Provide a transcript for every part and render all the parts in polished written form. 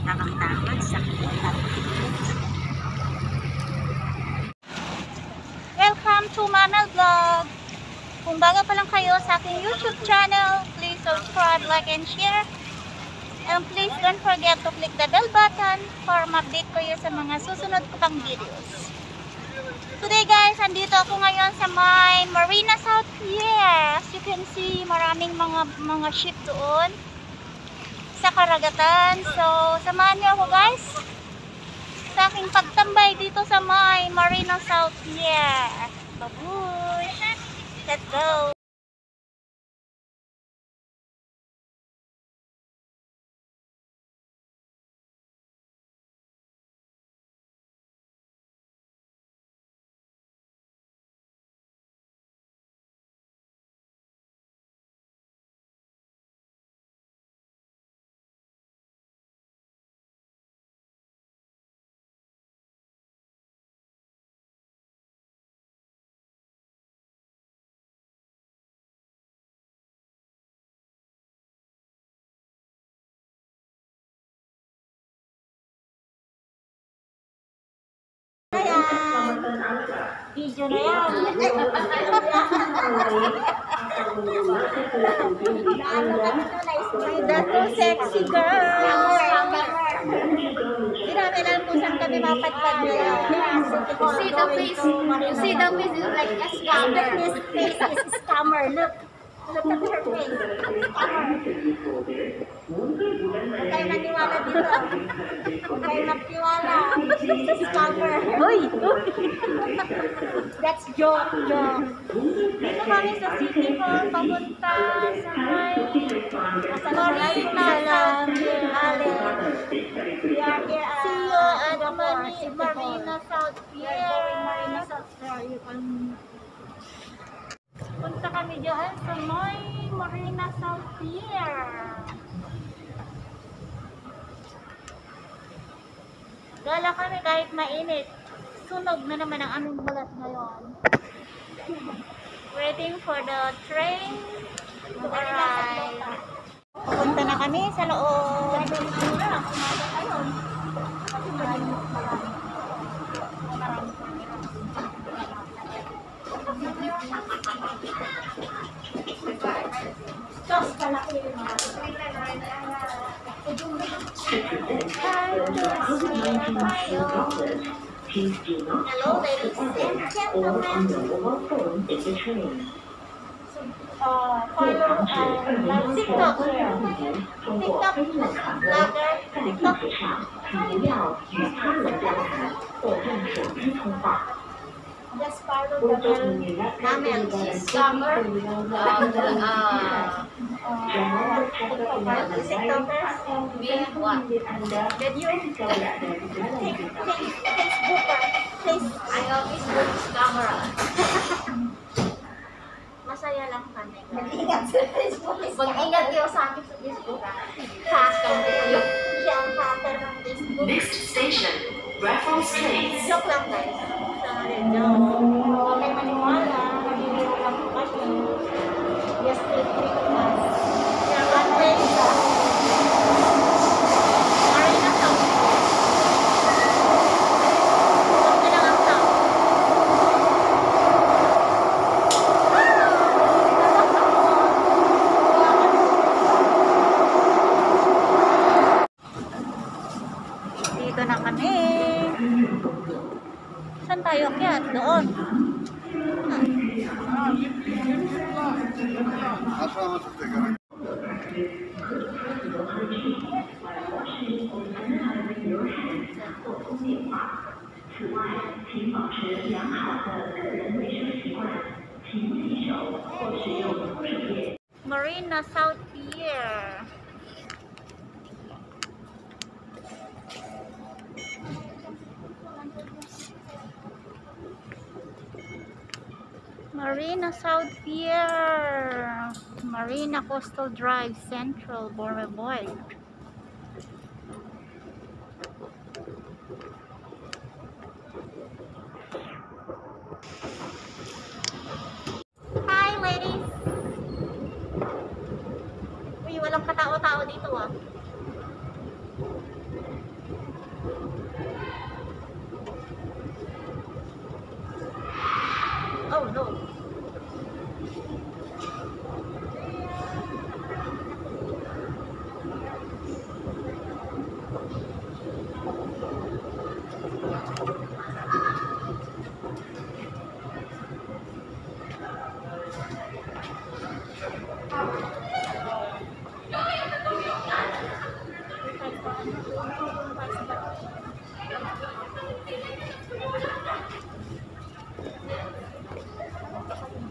Tamang-tamang sa kulat. Welcome to Mama Vlog. Kung bago pa lang kayo sa aking YouTube channel, please subscribe, like, and share. And please don't forget to click the bell button para ma-update kayo sa mga susunod ko pang videos. Today guys, andito ako ngayon sa may Marina South Pier. As you can see, maraming mga ship doon sa karagatan. So, samahan niyo ako guys sa aking pagtambay dito sa may Marina South Pier. Babush! Let's go! Video na yan. That's so sexy girl. Hindi namin alam kung saan kami mapadpad na yan. See the face. You see the face is like a scammer. This face is a scammer. Look. Look at her face. Huwag kayo naniwala dito. Huwag kayo nagtiwala. She's a scammer. Uy! That's joke. Dito kami sa City Hall, papunta sa Marina South Pier. We are here at see you at Marina South Pier. Marina South Pier. Punta kami dyan sa may Marina South Pier. Gala kami kahit mainit. Sunog na naman ang aming balat ngayon. Waiting for the train to arrive. Punta na kami sa loob. Hello, ladies and gentlemen. Follow TikTok vlogger. Just follow the Namel. Scammer. TikTokers. Me what? Did you? Facebooker. I always go to scammer. Masaya lang kami. Mag-ingat sa Facebook. Mag-ingat kayo sa akin sa Facebook. Hacker. Siya ang hacker ng Facebook. Next station, Raffles Place. Joke lang guys. Huwag kayo maniwala. Nabibiro lang po kasi. Just trick us. Kaya one way sa Marina South. Huwag na lang ang South. Dito na kami. Saan tayo akyat? Doon. Marina South Pier. Marina South Pier, Marina Coastal Drive, Central, Borobuoy. Oh no.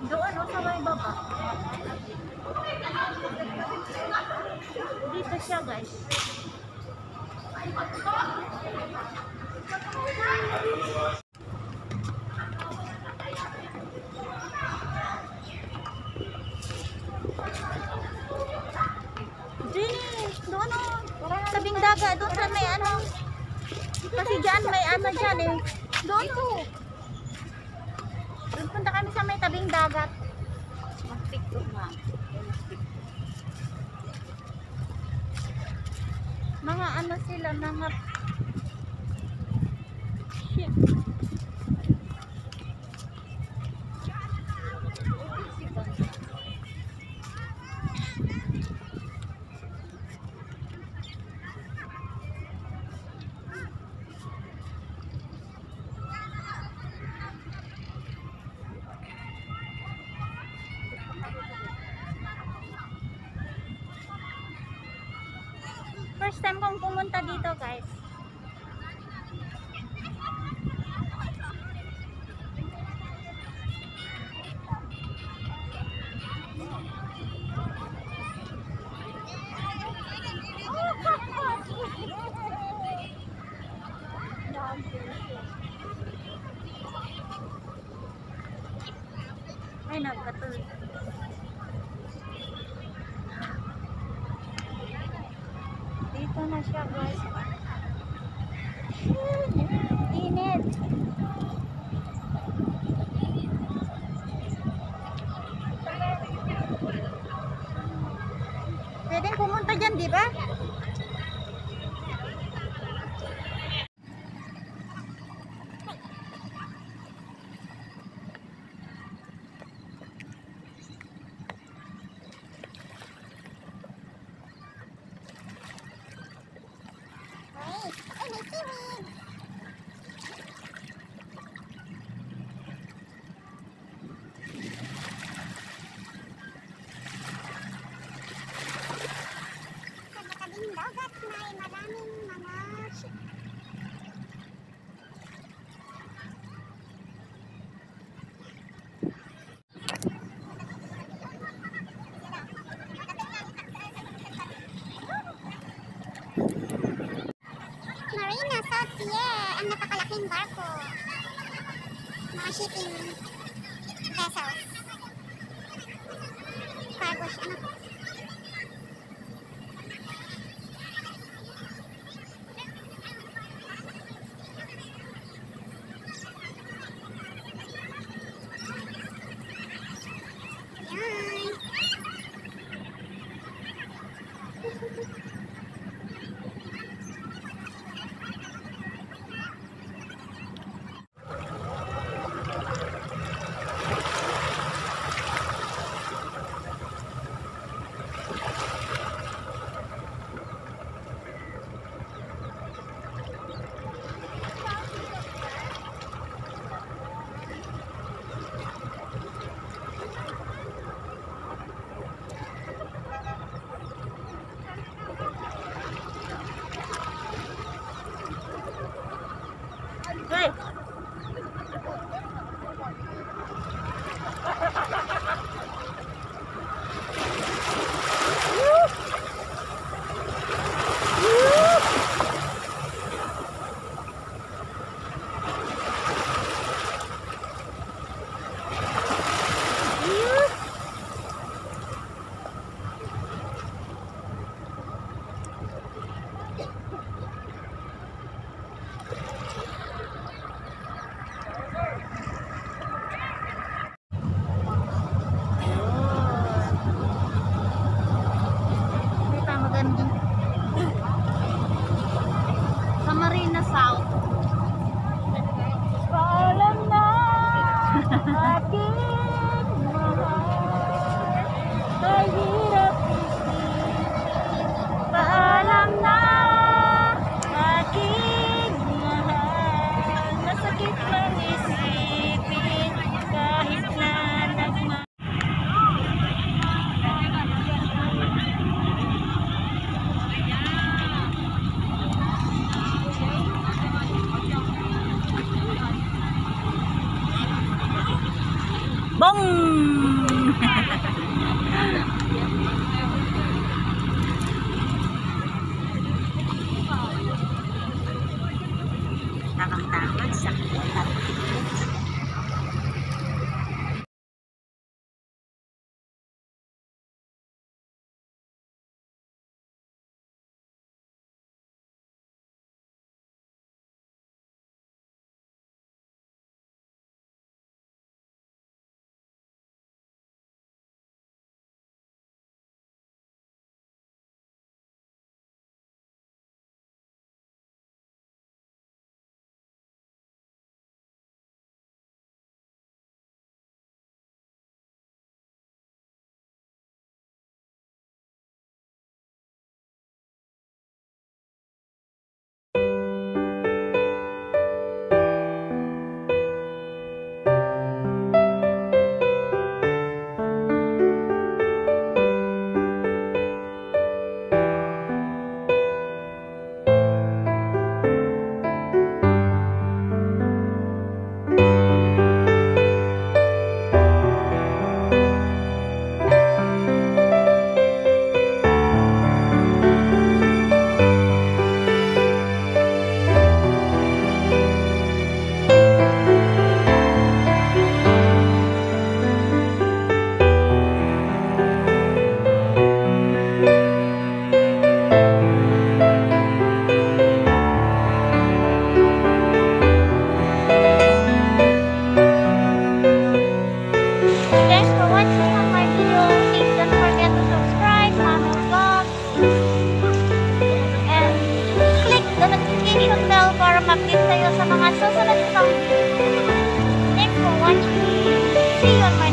Doon o sa may baba. Dito siya guys. Jenny, doon o. Tabing dagat, doon sa may ano. Kasi dyan may ano dyan eh. Doon o. Doon punta kami sa may tabing dagat. Mag-tiktok nga. Mga ano sila, mga shit. First time kong pumunta dito guys. Ay, nagkatuloy. Dito na siya guys. Init. Pwedeng pumunta dyan, di ba? Marina South Pier, ang napakalaking barko. Mga shipping vessels. Cargo, ano? Yan. Hey! Sa Marina South. Paalam na! Ating Bong! Tamang-tama sa kita. Thanks for watching on my video. Please don't forget to subscribe, Mama Vlogs, and click the notification bell para ma-update kayo sa mga susunod pang video. Thanks for watching. See you on my